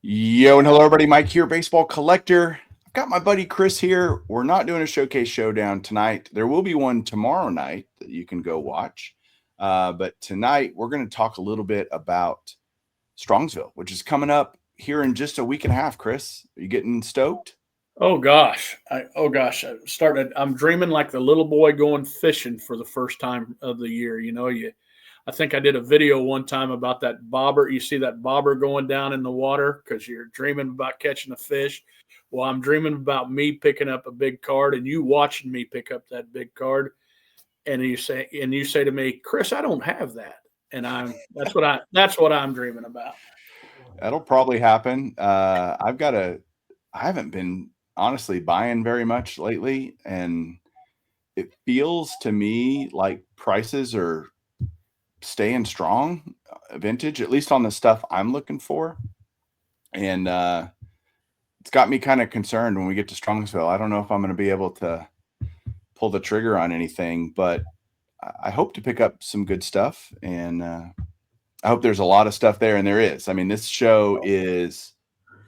Yo, and hello, everybody. Mike here, baseball collector. I've got my buddy Chris here. We're not doing a showcase showdown tonight. There will be one tomorrow night that you can go watch. But tonight, we're going to talk a little bit about Strongsville, which is coming up here in just a week and a half. Chris, are you getting stoked? I'm dreaming like the little boy going fishing for the first time of the year. I think I did a video one time about that bobber. You see that bobber going down in the water because you're dreaming about catching a fish. Well, I'm dreaming about me picking up a big card and you watching me pick up that big card. And you say to me, Chris, I don't have that. And that's what I'm dreaming about. That'll probably happen. I haven't been honestly buying very much lately, and it feels to me like prices are staying strong, vintage, at least on the stuff I'm looking for. And it's got me kind of concerned when we get to Strongsville. I don't know if I'm going to be able to pull the trigger on anything, but I hope to pick up some good stuff. And I hope there's a lot of stuff there. And there is. I mean, this show is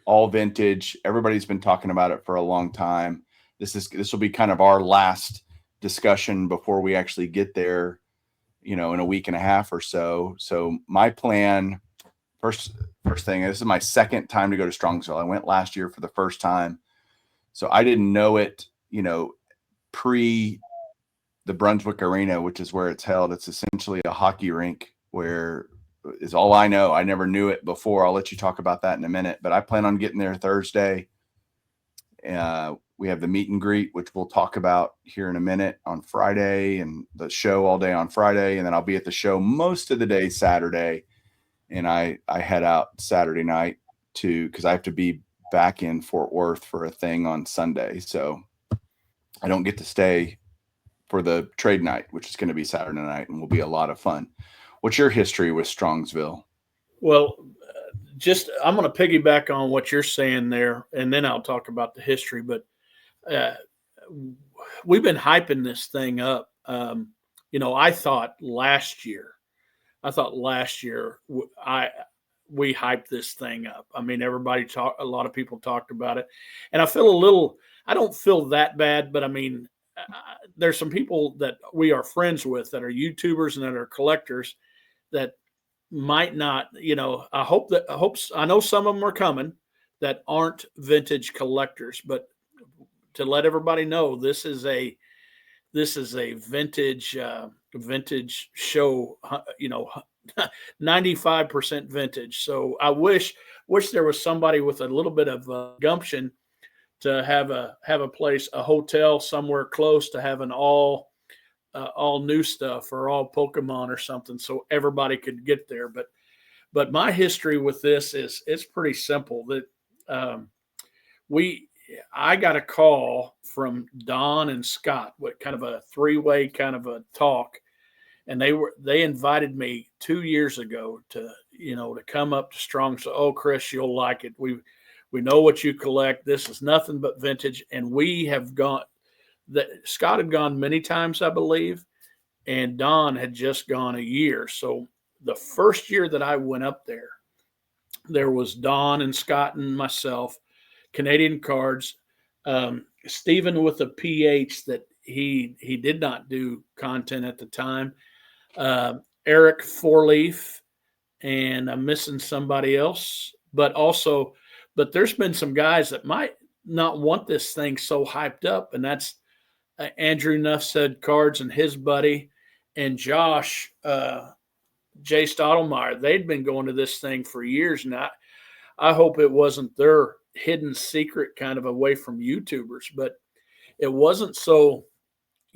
all vintage. Everybody's been talking about it for a long time. This will be kind of our last discussion before we actually get there, in a week and a half or so. So my plan, first thing, this is my second time to go to Strongsville. I went last year for the first time. So I didn't know it, pre the Brunswick Arena, which is where it's held. It's essentially a hockey rink where is all I know. I never knew it before. I'll let you talk about that in a minute, but I plan on getting there Thursday. We have the meet and greet, which we'll talk about here in a minute, on Friday, and the show all day on Friday. And then I'll be at the show most of the day Saturday. And I head out Saturday night because I have to be back in Fort Worth for a thing on Sunday. So I don't get to stay for the trade night, which is going to be Saturday night and will be a lot of fun. What's your history with Strongsville? Well, I'm going to piggyback on what you're saying there, and then I'll talk about the history. But uh, we've been hyping this thing up. I thought last year, we hyped this thing up. I mean, a lot of people talked about it, and I don't feel that bad, but I mean, there's some people that we are friends with that are YouTubers and that are collectors that might not, I know some of them are coming that aren't vintage collectors, but to let everybody know, this is a vintage show, 95% vintage. So I wish there was somebody with a little bit of gumption to have a place, a hotel somewhere close to having all new stuff or all Pokemon or something, so everybody could get there. But my history with this is it's pretty simple. That I got a call from Don and Scott, what kind of a three-way kind of a talk, and they invited me 2 years ago to come up to Strong. So, oh, Chris, you'll like it. We know what you collect. This is nothing but vintage, and we have gone. That Scott had gone many times, I believe, and Don had just gone a year. So the first year that I went up there was Don and Scott and myself, Canadian Cards, Stephen with a PH that he did not do content at the time, Eric Fourleaf, and I'm missing somebody else, but there's been some guys that might not want this thing so hyped up, and that's Andrew Nuff said Cards and his buddy, and Josh Jay Stottlemyre. They'd been going to this thing for years now. I hope it wasn't their hidden secret kind of away from YouTubers, but it wasn't so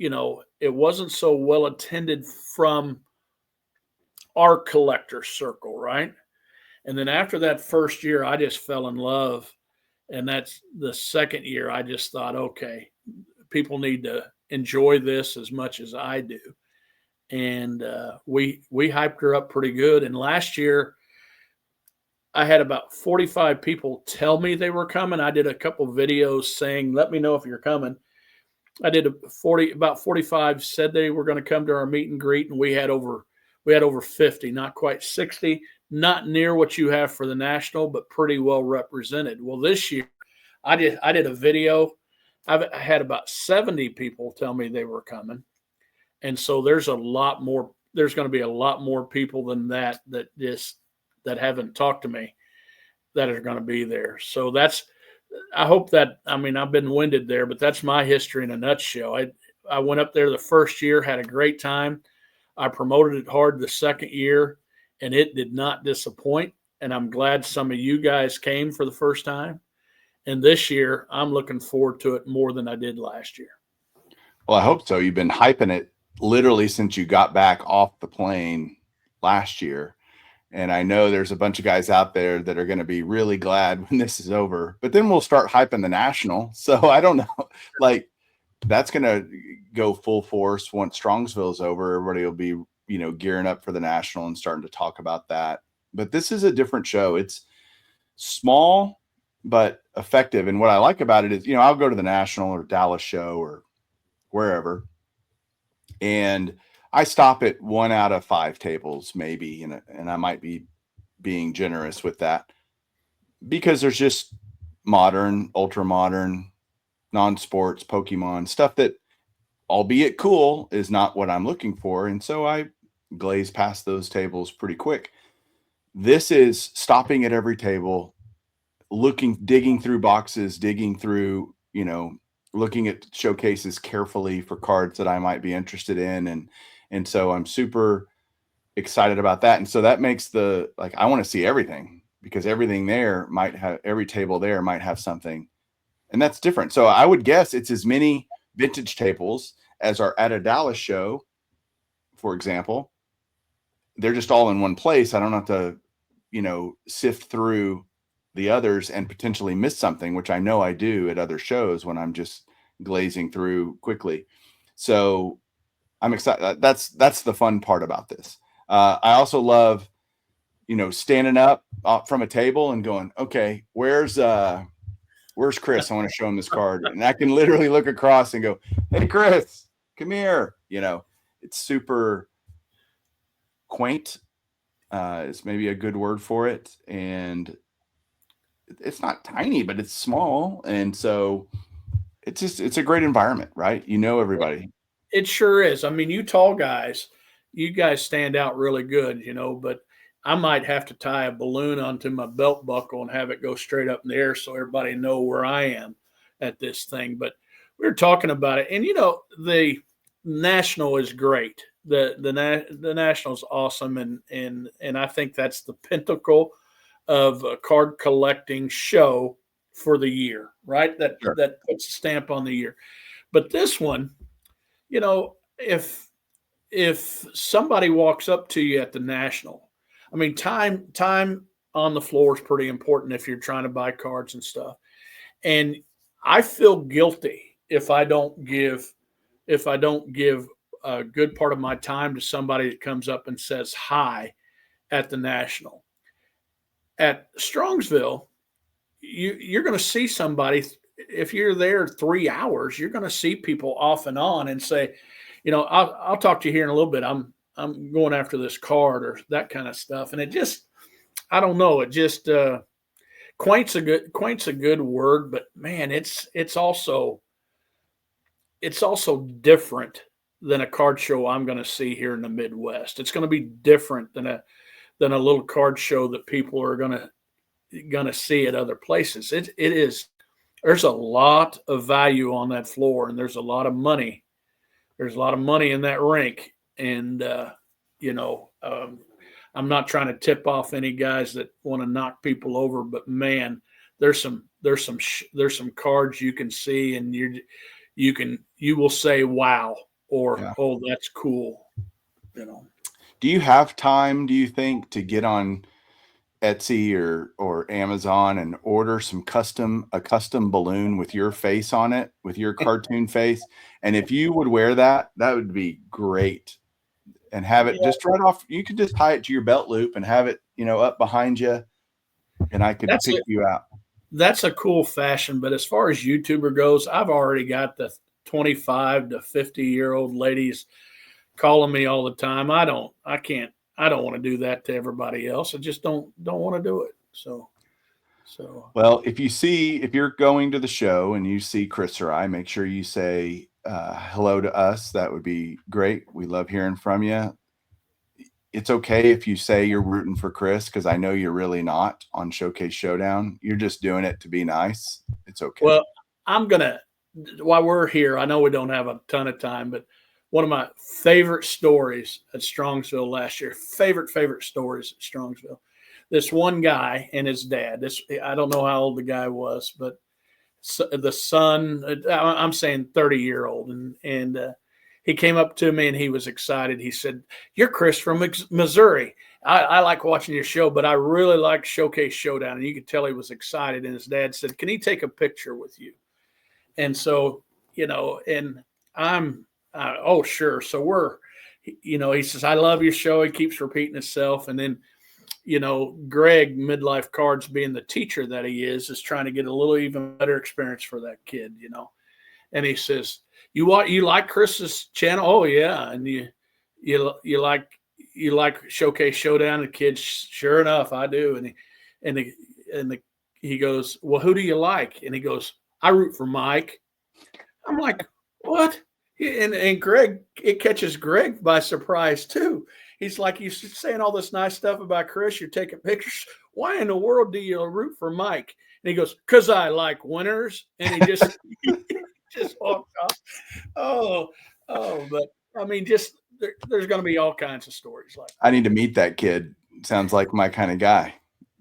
well attended from our collector circle, right? And then after that first year, I just fell in love. And that's the second year. I just thought, okay, people need to enjoy this as much as I do. And we hyped her up pretty good. And last year, I had about 45 people tell me they were coming. I did a couple videos saying, let me know if you're coming. I did about 45 said they were going to come to our meet and greet, and we had over 50, not quite 60. not near what you have for the national, but pretty well represented. Well, this year I did a video. I had about 70 people tell me they were coming, and so there's a lot more. There's going to be a lot more people than that haven't talked to me that are going to be there. So that's, I hope that, I mean, I've been winded there, but that's my history in a nutshell. I went up there the first year, had a great time. I promoted it hard the second year, and it did not disappoint. And I'm glad some of you guys came for the first time. And this year, I'm looking forward to it more than I did last year. Well, I hope so. You've been hyping it literally since you got back off the plane last year. And I know there's a bunch of guys out there that are going to be really glad when this is over. But then we'll start hyping the national. So I don't know. Like, that's going to go full force once Strongsville is over. Everybody will be, gearing up for the national and starting to talk about that. But this is a different show. It's small but effective. And what I like about it is, I'll go to the national or Dallas show or wherever, and I stop at 1 out of 5 tables, maybe, and I might be being generous with that because there's just modern, ultra modern, non-sports Pokemon stuff that, albeit cool, is not what I'm looking for. And so I glaze past those tables pretty quick. This is stopping at every table, digging through boxes, digging through, looking at showcases carefully for cards that I might be interested in. And so I'm super excited about that. And so that makes I want to see everything, because every table there might have something, and that's different. So I would guess it's as many vintage tables as are at a Dallas show, for example. They're just all in one place. I don't have to, sift through the others and potentially miss something, which I know I do at other shows when I'm just glazing through quickly. So I'm excited. That's the fun part about this. I also love, standing up from a table and going, okay, where's Chris? I want to show him this card. And I can literally look across and go, hey, Chris, come here. It's super quaint, is maybe a good word for it. And it's not tiny, but it's small. And so it's a great environment, right? Everybody. It sure is. I mean, you tall guys, you guys stand out really good, but I might have to tie a balloon onto my belt buckle and have it go straight up in the air so everybody know where I am at this thing. But we were talking about it, and the national is great. The national is awesome, and I think that's the pinnacle of a card collecting show for the year, right? That Sure. that puts a stamp on the year. But this one, if somebody walks up to you at the national, I mean, time on the floor is pretty important if you're trying to buy cards and stuff. And I feel guilty if I don't give a good part of my time to somebody that comes up and says hi at the national. At Strongsville, you're going to see somebody. If you're there 3 hours, you're going to see people off and on and say, I'll talk to you here in a little bit. I'm going after this card or that kind of stuff. And it just, I don't know. It just quaint's a good word, but man, it's also different than a card show I'm going to see here in the Midwest. It's going to be different than a little card show that people are going to see at other places. It is. There's a lot of value on that floor, and there's a lot of money. There's a lot of money in that rink, and I'm not trying to tip off any guys that want to knock people over, but man, there's some cards you can see, and you will say wow, or Yeah. oh, that's cool. Do you have time, do you think, to get on Etsy or Amazon and order a custom balloon with your face on it, with your cartoon face? And if you would wear that would be great. And have it just right off. You could just tie it to your belt loop and have it, up behind you, and I could pick you out. That's a cool fashion. But as far as YouTuber goes, I've already got the 25 to 50-year-old ladies calling me all the time. I I don't want to do that to everybody else. I just don't want to do it. So Well, if you're going to the show and you see Chris or I, make sure you say hello to us. That would be great. We love hearing from you. It's okay if you say you're rooting for Chris, because I know you're really not on Showcase Showdown. You're just doing it to be nice. It's okay. well, I'm gonna while we're here. I know we don't have a ton of time, but one of my favorite stories at Strongsville last year. Favorite stories at Strongsville. This one guy and his dad. This I don't know how old the guy was, but the son. I'm saying 30-year-old, and he came up to me and he was excited. He said, "You're Chris from Missouri. I like watching your show, but I really like Showcase Showdown." And you could tell he was excited. And his dad said, "Can he take a picture with you?" And so, and I'm, oh, sure. So he says, "I love your show." He keeps repeating himself. And then, Greg, Midlife Cards, being the teacher that he is trying to get a little even better experience for that kid, And he says, you like Chris's channel?" "Oh yeah." "And you like Showcase Showdown?" The kid, "Sure enough, I do." He goes, "Well, who do you like?" And he goes, "I root for Mike." I'm like, "What?" And Greg, it catches Greg by surprise too. He's like, "You're saying all this nice stuff about Chris. You're taking pictures. Why in the world do you root for Mike?" And he goes, "'Cause I like winners." And he just just walked off. But I mean, there's going to be all kinds of stories like I that. need to meet that kid. Sounds like my kind of guy.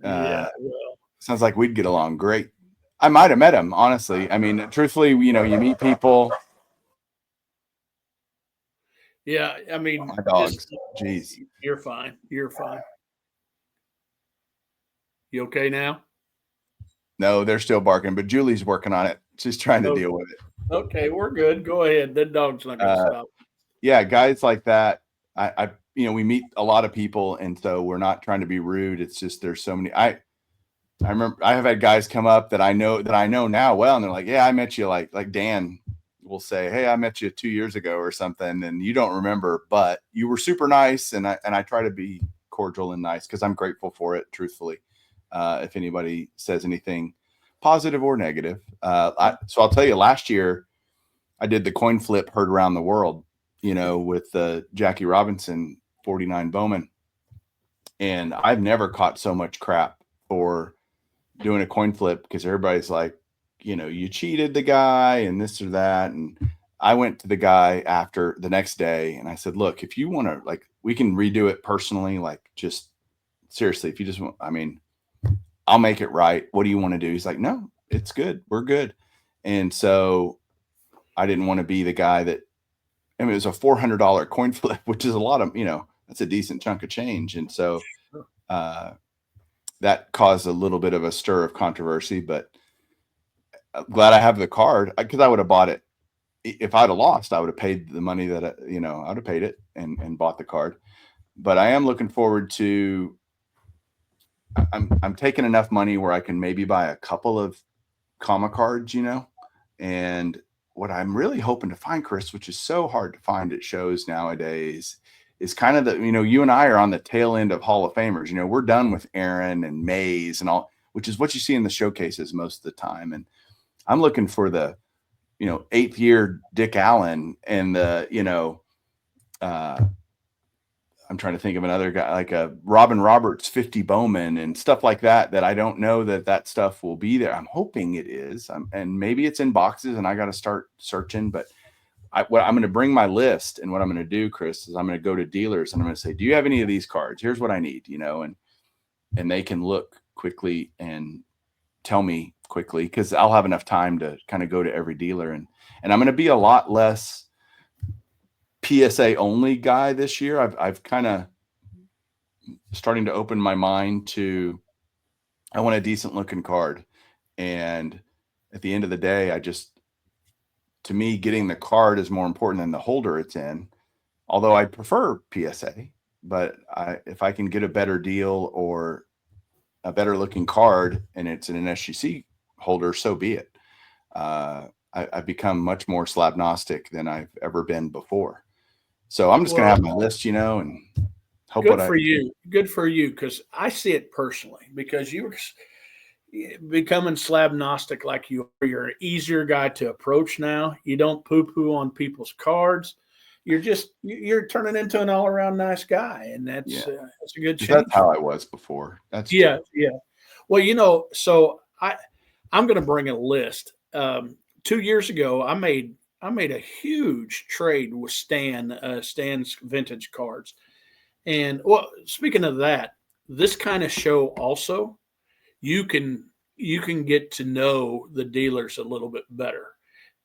Yeah, well, Sounds like we'd get along great. I might have met him, honestly. I mean, truthfully, you meet people. yeah. I mean, My dogs. Jeez. you're fine. You're fine. You okay now? No, they're still barking, but Julie's working on it. She's trying to deal with it. Okay, we're good. Go ahead. That dog's not going to stop. Yeah, guys like that. We meet a lot of people, and so we're not trying to be rude. It's just there's so many. I remember I have had guys come up that I know now well, and they're like, "Yeah, I met you." Like Dan will say, "Hey, I met you 2 years ago or something," and you don't remember, but you were super nice, and I try to be cordial and nice because I'm grateful for it, truthfully. If anybody says anything positive or negative, so I'll tell you, last year I did the coin flip heard around the world, with Jackie Robinson 49 Bowman, and I've never caught so much crap for doing a coin flip because everybody's like, you cheated the guy and this or that. And I went to the guy after the next day and I said, "Look, if you want to, we can redo it personally. Just seriously, if you just want, I mean, I'll make it right. What do you want to do?" He's like, "No, it's good. We're good." And so I didn't want to be the guy that, it was a $400 coin flip, which is a lot of, that's a decent chunk of change. And so, that caused a little bit of a stir of controversy, but I'm glad I have the card because I would have bought it. If I'd have lost, I would have paid the money that, I would have paid it and bought the card. But I am looking forward to, I'm taking enough money where I can maybe buy a couple of comma cards, and what I'm really hoping to find, Chris, which is so hard to find at shows nowadays, is kind of the, you and I are on the tail end of Hall of Famers. We're done with Aaron and Mays and all, which is what you see in the showcases most of the time. And I'm looking for the, 8th year Dick Allen and the, I'm trying to think of another guy like a Robin Roberts 50 Bowman and stuff like that I don't know that stuff will be there. I'm hoping it is. And maybe it's in boxes and I got to start searching, but what I'm going to bring my list, and what I'm going to do, Chris, is I'm going to go to dealers and I'm going to say, "Do you have any of these cards? Here's what I need," and they can look quickly and tell me quickly, because I'll have enough time to kind of go to every dealer, and I'm going to be a lot less PSA only guy this year. I've kind of starting to open my mind to, I want a decent looking card. And at the end of the day, to me, getting the card is more important than the holder it's in. Although I prefer PSA, but if I can get a better deal or a better looking card and it's in an SGC holder, so be it. I've become much more slab-gnostic than I've ever been before. So I'm just going to have my list, and Hope what Good I for you. Good for you, because I see it personally. Because you're becoming slab gnostic like you are. You're an easier guy to approach now. You don't poo poo on people's cards. You're turning into an all around nice guy, and yeah, that's a good 'cause that's change how for I was before. That's you. true. Yeah, yeah. Well, so I'm going to bring a list. 2 years ago, I made a huge trade with Stan's vintage cards. And well, speaking of that, this kind of show also you can you can get to know the dealers a little bit better.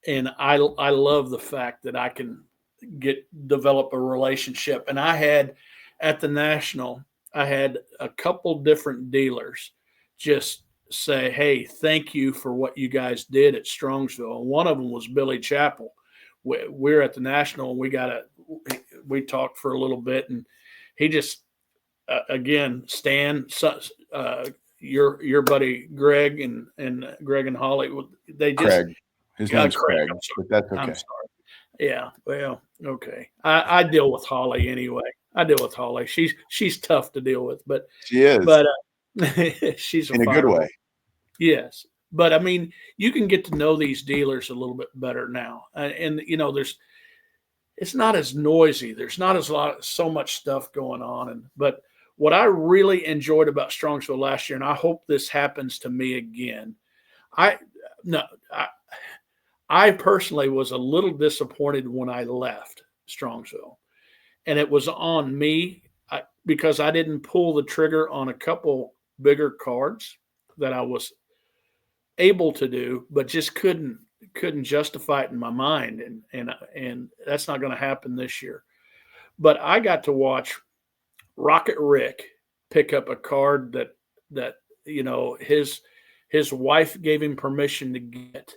And I love the fact that I can get develop a relationship. And I had at the national, I had a couple different dealers just say, "Hey, thank you for what you guys did at Strongsville." And one of them was Billy Chappell. We're at the national, and we talked for a little bit, and he just again, Stan, uh, your buddy Greg and Greg and Holly, they just Craig. His name's Craig. Craig, I'm sorry. but that's I'm okay. sorry. Yeah. Well, okay. I deal with Holly anyway. I deal with Holly. She's tough to deal with, She is, but she's a in a good fireball. way. Yes. But I mean, you can get to know these dealers a little bit better now, and there's it's not as noisy. There's not as lot so much stuff going on. And but what I really enjoyed about Strongsville last year, and I hope this happens to me again. I no, I personally was a little disappointed when I left Strongsville, and it was on me because I didn't pull the trigger on a couple bigger cards that I was able to do, but just couldn't justify it in my mind, and that's not going to happen this year. But I got to watch Rocket Rick pick up a card that his wife gave him permission to get,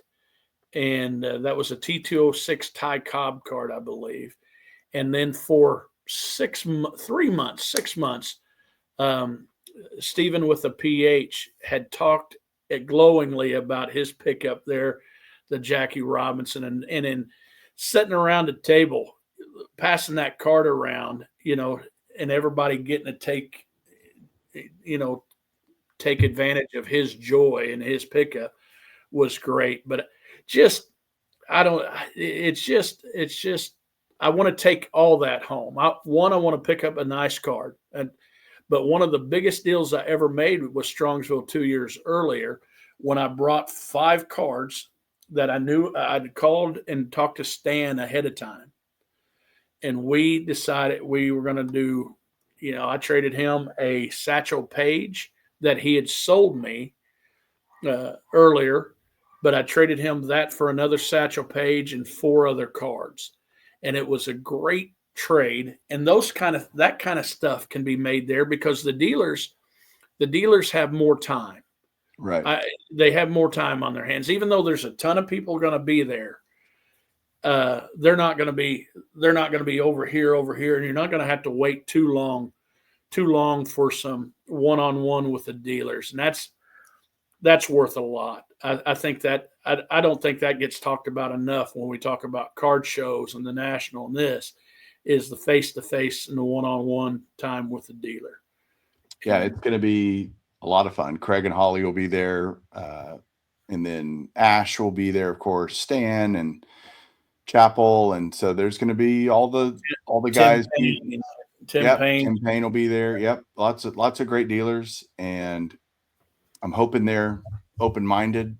and that was a T206 Ty Cobb card, I believe. And then for 3 months, 6 months, um, Stephen with a PH had talked glowingly about his pickup there, the Jackie Robinson, and in sitting around a table, passing that card around, and everybody getting to you know, take advantage of his joy and his pickup was great. But just, I don't, it's just, I want to take all that home. I want to pick up a nice card. But one of the biggest deals I ever made was Strongsville 2 years earlier when I brought 5 cards that I knew I'd called and talked to Stan ahead of time. And we decided we were going to do, I traded him a Satchel Paige that he had sold me earlier, but I traded him that for another Satchel Paige and 4 other cards. And it was a great trade. And that kind of stuff can be made there because the dealers have more time. Right. They have more time on their hands, even though there's a ton of people going to be there. They're not going to be over here, and you're not going to have to wait too long for some one-on-one with the dealers, and that's worth a lot. I think that I don't think that gets talked about enough when we talk about card shows and the national. And this is the face-to-face and the one-on-one time with the dealer. Yeah, it's going to be a lot of fun. Craig and Holly will be there, and then Ash will be there, of course. Stan and Chapel, and so there's going to be all the Tim guys. Payne, Tim Yep, Payne. Tim Payne will be there. Yep, lots of great dealers, and I'm hoping they're open minded.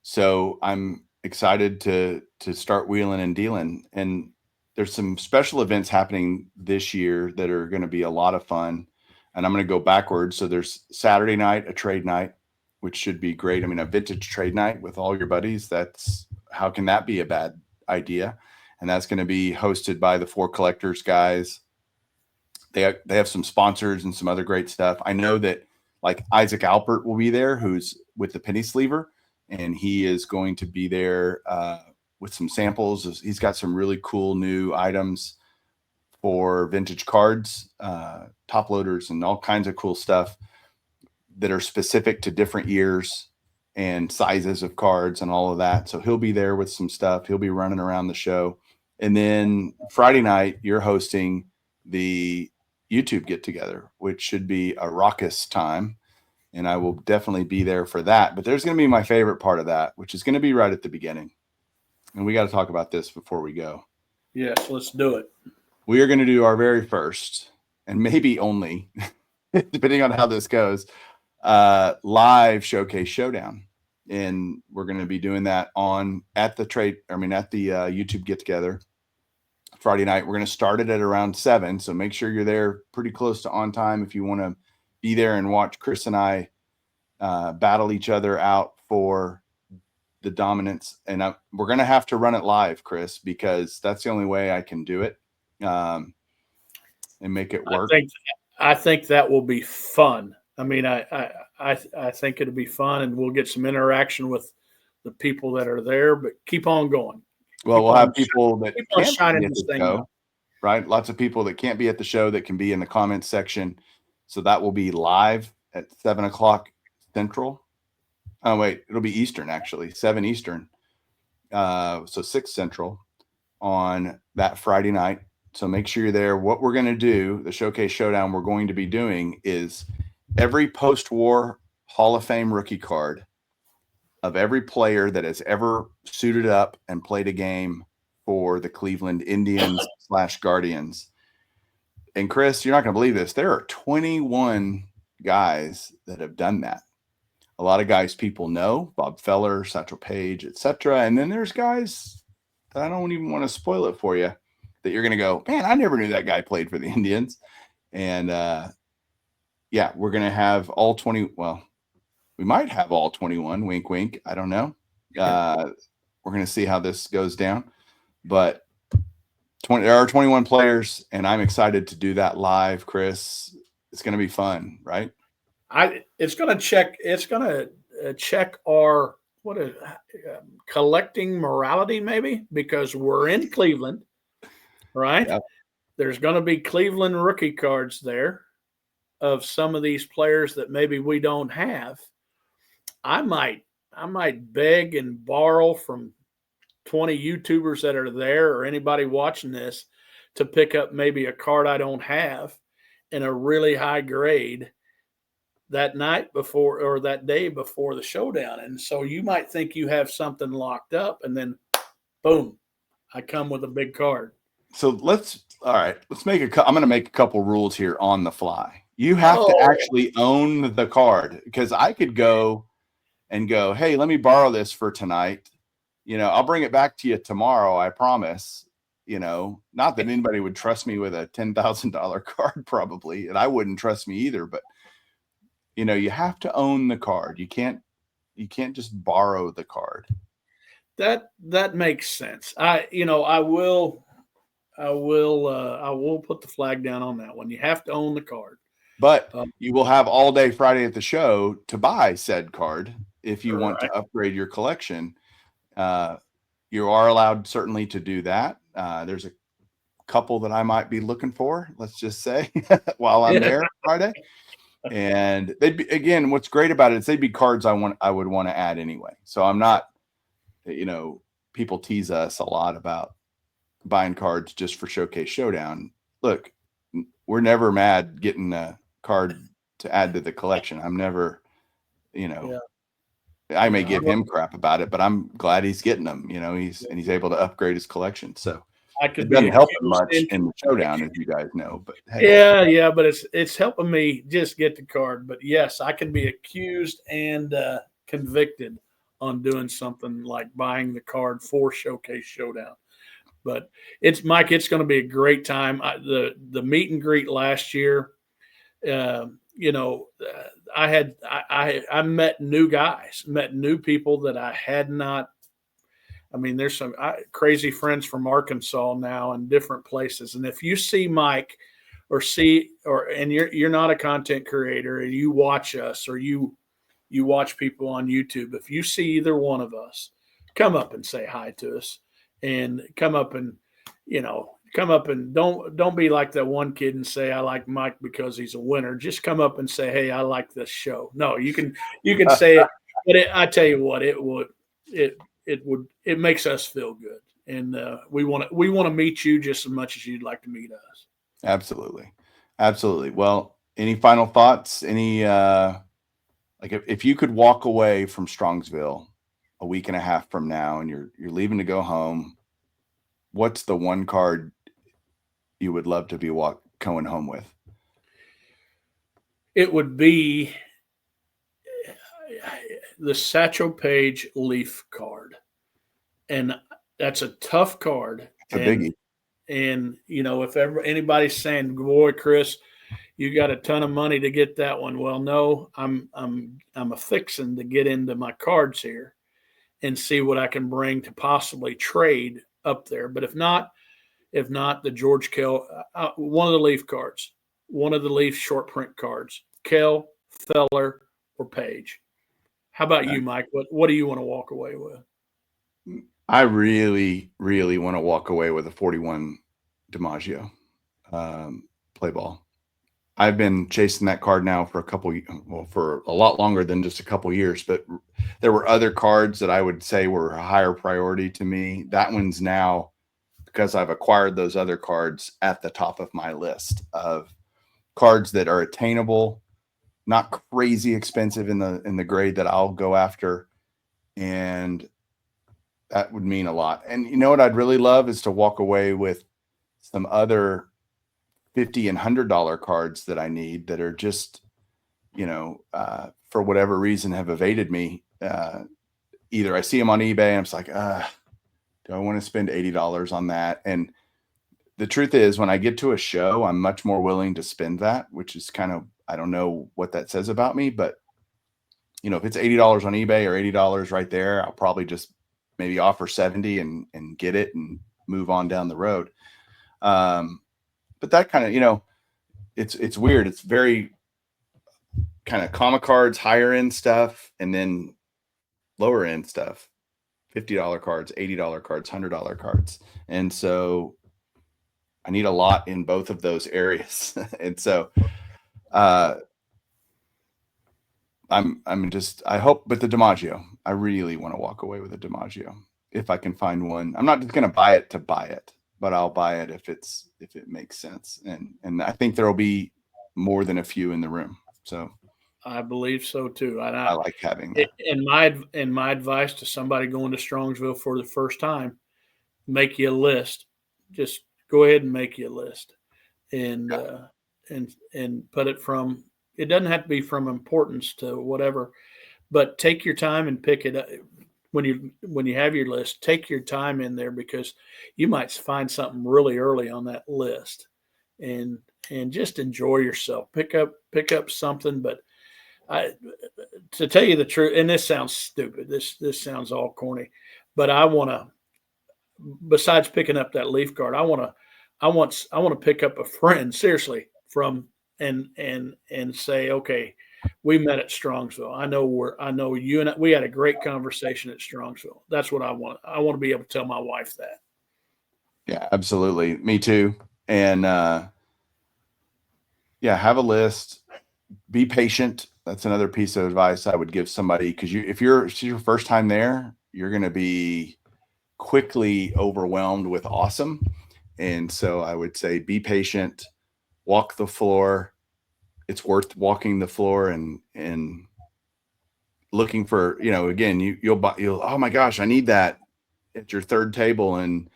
So I'm excited to start wheeling and dealing. And there's some special events happening this year that are going to be a lot of fun. And I'm going to go backwards. So there's Saturday night, a trade night, which should be great. I mean, a vintage trade night with all your buddies. How can that be a bad idea? And that's going to be hosted by the Four Collectors guys. They have some sponsors and some other great stuff. I know that like Isaac Alpert will be there, who's with the Penny Sleever, and he is going to be there with some samples. He's got some really cool new items for vintage cards, top loaders, and all kinds of cool stuff that are specific to different years and sizes of cards and all of that. So he'll be there with some stuff. He'll be running around the show. And then Friday night, you're hosting the YouTube get together, which should be a raucous time. And I will definitely be there for that. But there's going to be my favorite part of that, which is going to be right at the beginning. And we got to talk about this before we go. Yes, let's do it. We are going to do our very first, and maybe only, depending on how this goes, live showcase showdown. And we're going to be doing that at the YouTube get together Friday night. We're going to start it at around 7. So make sure you're there pretty close to on time if you want to be there and watch Chris and I battle each other out for the dominance. And we're going to have to run it live, Chris, because that's the only way I can do it and make it work. I think that will be fun. I mean, I think it'll be fun, and we'll get some interaction with the people that are there. But keep on going. Well, we'll have people that can't be at the show, right? Lots of people that can't be at the show that can be in the comments section. So that will be live at 7:00 Central. Oh, wait, it'll be Eastern, actually, 7 Eastern. So 6 Central on that Friday night. So make sure you're there. What we're going to do, the Showcase Showdown we're going to be doing is every post-war Hall of Fame rookie card of every player that has ever suited up and played a game for the Cleveland Indians / Guardians. And Chris, you're not going to believe this. There are 21 guys that have done that. A lot of guys people know, Bob Feller, Satchel Paige, etc. And then there's guys that I don't even want to spoil it for you, that you're going to go, man, I never knew that guy played for the Indians. And yeah, we're going to have all 20. Well, we might have all 21. Wink, wink. I don't know. We're going to see how this goes down. But there are 21 players, and I'm excited to do that live, Chris. It's going to be fun, right? It's going to check our collecting morality, maybe, because we're in Cleveland, right? Yep. There's going to be Cleveland rookie cards there of some of these players that maybe we don't have. I might beg and borrow from 20 YouTubers that are there, or anybody watching this, to pick up maybe a card I don't have in a really high grade that night before, or that day before the showdown. And so you might think you have something locked up, and then boom, I come with a big card. So let's make I'm going to make a couple rules here on the fly. You have to actually own the card, because I could go, hey, let me borrow this for tonight. I'll bring it back to you tomorrow, I promise. Not that anybody would trust me with a $10,000 card, probably, and I wouldn't trust me either, but you have to own the card. You can't just borrow the card. That makes sense. I will put the flag down on that one. You have to own the card. But you will have all day Friday at the show to buy said card if you want to upgrade your collection. You are allowed certainly to do that. There's a couple that I might be looking for, let's just say, while I'm there Friday. And they'd be, again, what's great about it is they'd be cards I would want to add anyway. So I'm not, people tease us a lot about buying cards just for Showcase Showdown. Look, we're never mad getting a card to add to the collection. I'm never, I may give him crap about it, but I'm glad he's getting them. He's able to upgrade his collection. So it doesn't help him much in the showdown, as you guys know. But hey. But it's helping me just get the card. But yes, I can be accused and convicted on doing something like buying the card for Showcase Showdown. But Mike, it's going to be a great time. The meet and greet last year, I met new guys, met new people that I had not. I mean, there's some crazy friends from Arkansas now and different places. And if you see Mike and you're not a content creator and you watch us, or you watch people on YouTube, if you see either one of us, come up and say hi to us, and come up and don't be like that one kid and say, I like Mike because he's a winner. Just come up and say, hey, I like this show. No, you can say it, but I tell you what, it makes us feel good. and we want to meet you just as much as you'd like to meet us. Absolutely. Absolutely. Well, any final thoughts? Any like if you could walk away from Strongsville a week and a half from now and you're leaving to go home, what's the one card you would love to be going home with? It would be the Satchel Paige Leaf card, and that's a tough card. It's a biggie. And if ever anybody's saying, "Boy, Chris, you got a ton of money to get that one," well, no, I'm a fixin' to get into my cards here and see what I can bring to possibly trade up there. But if not, the George Kell, one of the Leaf cards, one of the Leaf short print cards, Kell, Feller, or Page. How about you, Mike? What do you want to walk away with? I really, really want to walk away with a 41 DiMaggio play ball. I've been chasing that card now for for a lot longer than just a couple years, but there were other cards that I would say were a higher priority to me. That one's now, because I've acquired those other cards, at the top of my list of cards that are attainable, not crazy expensive in the grade that I'll go after. And that would mean a lot. And you know what I'd really love is to walk away with some other $50 and $100 cards that I need that are just, for whatever reason have evaded me. Either I see them on eBay and I'm just like, do I want to spend $80 on that? And the truth is, when I get to a show, I'm much more willing to spend that, which is kind of, I don't know what that says about me, but if it's $80 on eBay or $80 right there, I'll probably just maybe offer 70 and get it and move on down the road. But that kind of, it's weird. It's very kind of comic cards, higher end stuff, and then lower end stuff, $50 cards, $80 cards, $100 cards. And so I need a lot in both of those areas. And so I hope, but the DiMaggio, I really want to walk away with a DiMaggio if I can find one. I'm not just going to buy it to buy it, but I'll buy it if it makes sense. And I think there'll be more than a few in the room. So I believe so too. And I like having that. And my advice to somebody going to Strongsville for the first time, make you a list. Just go ahead and make you a list, and put it from. It doesn't have to be from importance to whatever, but take your time and pick it up. When you have your list, take your time in there, because you might find something really early on that list, and just enjoy yourself. Pick up something. But to tell you the truth, and this sounds stupid, this sounds all corny, but I want to, besides picking up that Leaf card, I want to pick up a friend, seriously, from and say, okay, we met at Strongsville. I know you and we had a great conversation at Strongsville. That's what I want. I want to be able to tell my wife that. Yeah, absolutely. Me too. And have a list. Be patient. That's another piece of advice I would give somebody, because if it's your first time there, you're going to be quickly overwhelmed with awesome. And so I would say be patient, walk the floor. It's worth walking the floor and looking for, again, you'll oh my gosh, I need that at your third table, and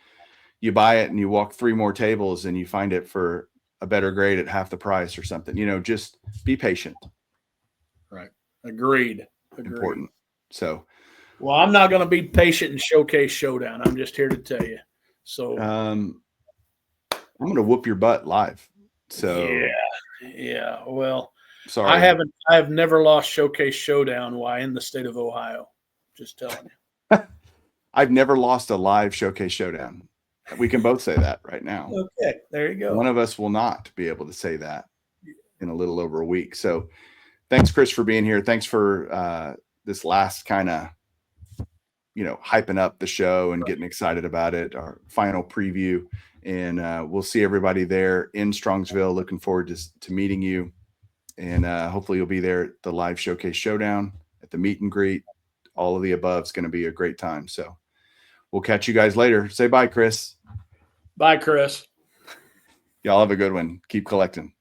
you buy it and you walk 3 more tables and you find it for a better grade at half the price or something. Just be patient. Right. Agreed. Important. So, well, I'm not going to be patient in Showcase Showdown. I'm just here to tell you. So, I'm going to whoop your butt live. So, yeah. Well, sorry, I have never lost Showcase Showdown while in the state of Ohio. Just telling you. I've never lost a live Showcase Showdown. We can both say that right now. Okay, there you go. One of us will not be able to say that in a little over a week. So thanks, Chris, for being here. Thanks for this last kind of, hyping up the show and getting excited about it, our final preview. And we'll see everybody there in Strongsville. Looking forward to meeting you. And hopefully you'll be there at the live Showcase Showdown, at the meet and greet. All of the above is going to be a great time. So we'll catch you guys later. Say bye, Chris. Bye, Chris. Y'all have a good one. Keep collecting.